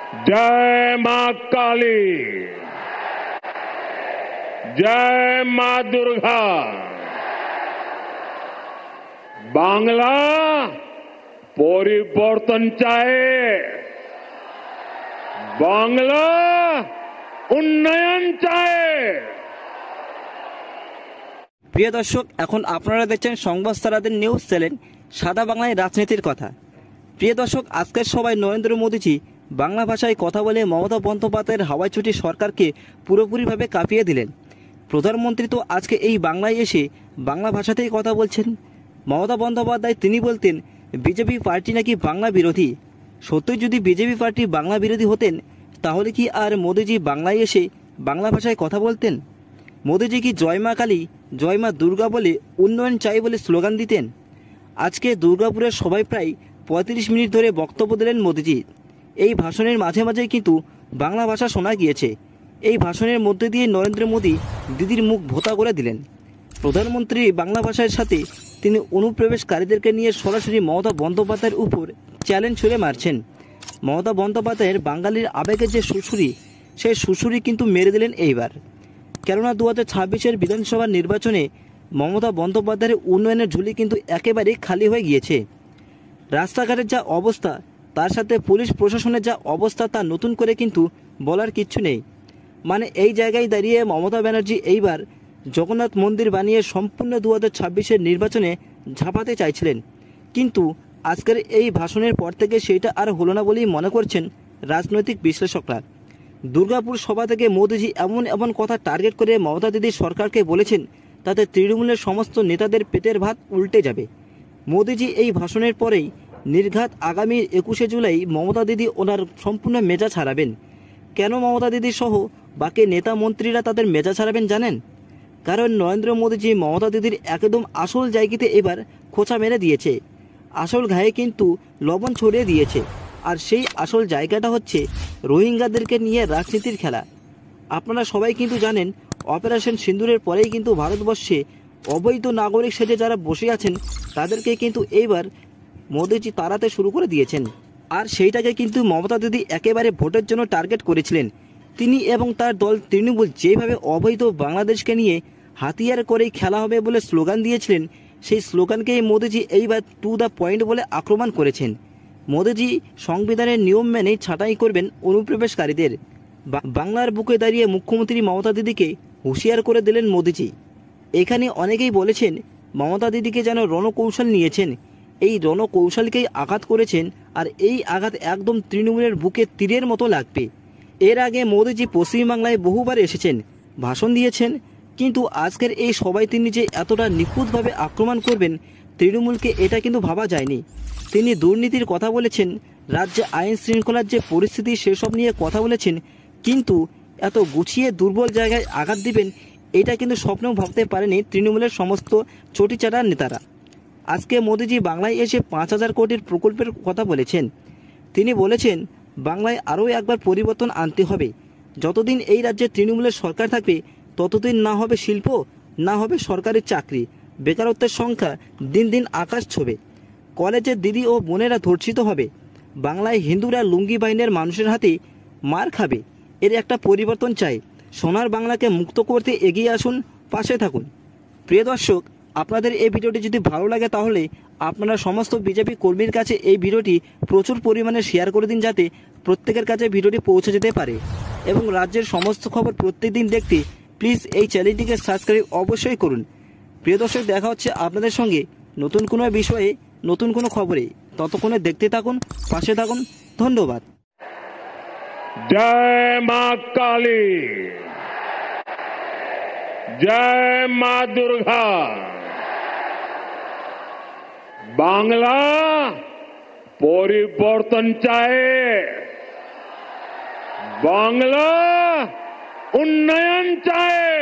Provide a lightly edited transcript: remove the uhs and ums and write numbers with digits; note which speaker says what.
Speaker 1: जय मां काली, जय मां दुर्गा। बांग्ला পরিবর্তন চায়, বাংলা উন্নয়ন চায়।
Speaker 2: প্রিয় দর্শক, এখন আপনারা দেখছেন সংবাদ তারাদের নিউজ চ্যানেল সাদা বাংলায় রাজনীতির কথা। প্রিয় দর্শক, আজকের সবাই নরেন্দ্র মোদীজি বাংলা ভাষায় কথা বলে মমতা বন্দ্যোপাধ্যায়ের হাওয়াই ছুটি সরকারকে পুরোপুরিভাবে কাঁপিয়ে দিলেন। প্রধানমন্ত্রী তো আজকে এই বাংলায় এসে বাংলা ভাষাতেই কথা বলছেন। মমতা বন্দ্যোপাধ্যায় তিনি বলতেন বিজেপি পার্টি নাকি বাংলা বিরোধী। সত্যই যদি বিজেপি পার্টি বাংলা বিরোধী হতেন তাহলে কি আর মোদীজি বাংলায় এসে বাংলা ভাষায় কথা বলতেন? মোদীজি কি জয় মা কালী, জয় মা দুর্গা বলে উন্নয়ন চাই বলে স্লোগান দিতেন? আজকে দুর্গাপুরের সবাই প্রায় ৩৫ মিনিট ধরে বক্তব্য দিলেন মোদীজি। এই ভাষণের মাঝে মাঝেই কিন্তু বাংলা ভাষা শোনা গিয়েছে। এই ভাষণের মধ্যে দিয়ে নরেন্দ্র মোদী দিদির মুখ ভোঁতা করে দিলেন। প্রধানমন্ত্রী বাংলা ভাষার সাথে তিনি অনুপ্রবেশকারীদেরকে নিয়ে সরাসরি মমতা বন্দ্যোপাধ্যায়ের উপর চ্যালেঞ্জ ছুড়ে মারছেন। মমতা বন্দ্যোপাধ্যায়ের বাঙালির আবেগের যে সুসুরি, সেই সুসুরি কিন্তু মেরে দিলেন এইবার। কেননা 2026-এর বিধানসভা নির্বাচনে মমতা বন্দ্যোপাধ্যায়ের উন্নয়নের ঝুলি কিন্তু একেবারেই খালি হয়ে গিয়েছে। রাস্তাঘাটের যা অবস্থা, তার সাথে পুলিশ প্রশাসনের যা অবস্থা, তা নতুন করে কিন্তু বলার কিচ্ছু নেই। মানে এই জায়গায় দাঁড়িয়ে মমতা ব্যানার্জি এইবার জগন্নাথ মন্দির বানিয়ে সম্পূর্ণ 2026-এর নির্বাচনে ঝাঁপাতে চাইছিলেন, কিন্তু আজকের এই ভাষণের পর থেকে সেইটা আর হলো না বলেই মনে করছেন রাজনৈতিক বিশ্লেষকরা। দুর্গাপুর সভা থেকে মোদীজি এমন এমন কথা টার্গেট করে মমতা দিদি সরকারকে বলেছেন তাতে তৃণমূলের সমস্ত নেতাদের পেটের ভাত উল্টে যাবে। মোদীজি এই ভাষণের পরেই নির্ঘাত আগামী 21শে জুলাই মমতা দিদি ওনার সম্পূর্ণ মেজাজ হারাবেন। কেন মমতা দিদি সহ বাকি নেতা মন্ত্রীরা তাদের মেজাজ হারাবেন জানেন? কারণ নরেন্দ্র মোদীজি মমতা দিদির একদম আসল জায়গাতে এবার খোঁচা মেরে দিয়েছে। আসল ঘায়ে কিন্তু লবণ ছড়িয়ে দিয়েছে। আর সেই আসল জায়গাটা হচ্ছে রোহিঙ্গাদেরকে নিয়ে রাজনীতির খেলা। আপনারা সবাই কিন্তু জানেন অপারেশন সিন্দুরের পরেই কিন্তু ভারতবর্ষে অবৈধ নাগরিক সেজে যারা বসে আছেন তাদেরকে কিন্তু এইবার মোদীজি তাড়াতে শুরু করে দিয়েছেন। আর সেইটাকে কিন্তু মমতা দিদি একেবারে ভোটের জন্য টার্গেট করেছিলেন। তিনি এবং তার দল তৃণমূল যেভাবে অবৈধ বাংলাদেশকে নিয়ে হাতিয়ার করেই খেলা হবে বলে স্লোগান দিয়েছিলেন, সেই স্লোগানকেই মোদীজি এইবার টু দ্য পয়েন্ট বলে আক্রমণ করেছেন। মোদীজি সংবিধানের নিয়ম মেনেই ছাঁটাই করবেন অনুপ্রবেশকারীদের। বাংলার বুকে দাঁড়িয়ে মুখ্যমন্ত্রী মমতা দিদিকে হুঁশিয়ার করে দিলেন মোদীজি। এখানে অনেকেই বলেছেন মমতা দিদিকে যেন রণকৌশল নিয়েছেন, এই রণকৌশলকেই আঘাত করেছেন। আর এই আঘাত একদম তৃণমূলের বুকে তীরের মতো লাগবে। এর আগে মোদীজি পশ্চিমবাংলায় বহুবার এসেছেন, ভাষণ দিয়েছেন, কিন্তু আজকের এই সবাই তিনি যে এতটা নিখুঁতভাবে আক্রমণ করবেন তৃণমূলকে, এটা কিন্তু ভাবা যায়নি। তিনি দুর্নীতির কথা বলেছেন, রাজ্যে আইন শৃঙ্খলার যে পরিস্থিতি সেসব নিয়ে কথা বলেছেন, কিন্তু এত গুছিয়ে দুর্বল জায়গায় আঘাত দিবেন এটা কিন্তু স্বপ্নেও ভাবতে পারেনি তৃণমূলের সমস্ত চটিচাটার নেতারা। আজকে মোদীজি বাংলায় এসে 5,000 কোটির প্রকল্পের কথা বলেছেন। তিনি বলেছেন বাংলায় আরও একবার পরিবর্তন আনতে হবে। যতদিন এই রাজ্যে তৃণমূলের সরকার থাকবে ততদিন না হবে শিল্প, না হবে সরকারি চাকরি, বেকারত্বের সংখ্যা দিন দিন আকাশ ছোঁবে, কলেজের দিদি ও বোনেরা ধর্ষিত হবে, বাংলায় হিন্দুরা লুঙ্গি বাহিনীর মানুষের হাতে মার খাবে। এর একটা পরিবর্তন চাই। সোনার বাংলাকে মুক্ত করতে এগিয়ে আসুন, পাশে থাকুন। প্রিয় দর্শক, আপনাদের এই ভিডিওটি যদি ভালো লাগে তাহলে আপনারা সমস্ত বিজেপি কর্মীর কাছে এই ভিডিওটি প্রচুর পরিমাণে শেয়ার করে দিন, যাতে প্রত্যেকের কাছে ভিডিওটি পৌঁছে যেতে পারে। এবং রাজ্যের সমস্ত খবর প্রত্যেকদিন দেখতে প্লিজ এই চ্যানেলটিকে সাবস্ক্রাইব অবশ্যই করুন। প্রিয় দর্শক, দেখা হচ্ছে আপনাদের সঙ্গে নতুন কোনো বিষয়ে, নতুন কোনো খবরে। ততক্ষণে দেখতে থাকুন, পাশে থাকুন। ধন্যবাদ।
Speaker 1: जय मां काली, जय मां दुर्गा। बांग्ला পরিবর্তন চায়, বাংলা উন্নয়ন চায়।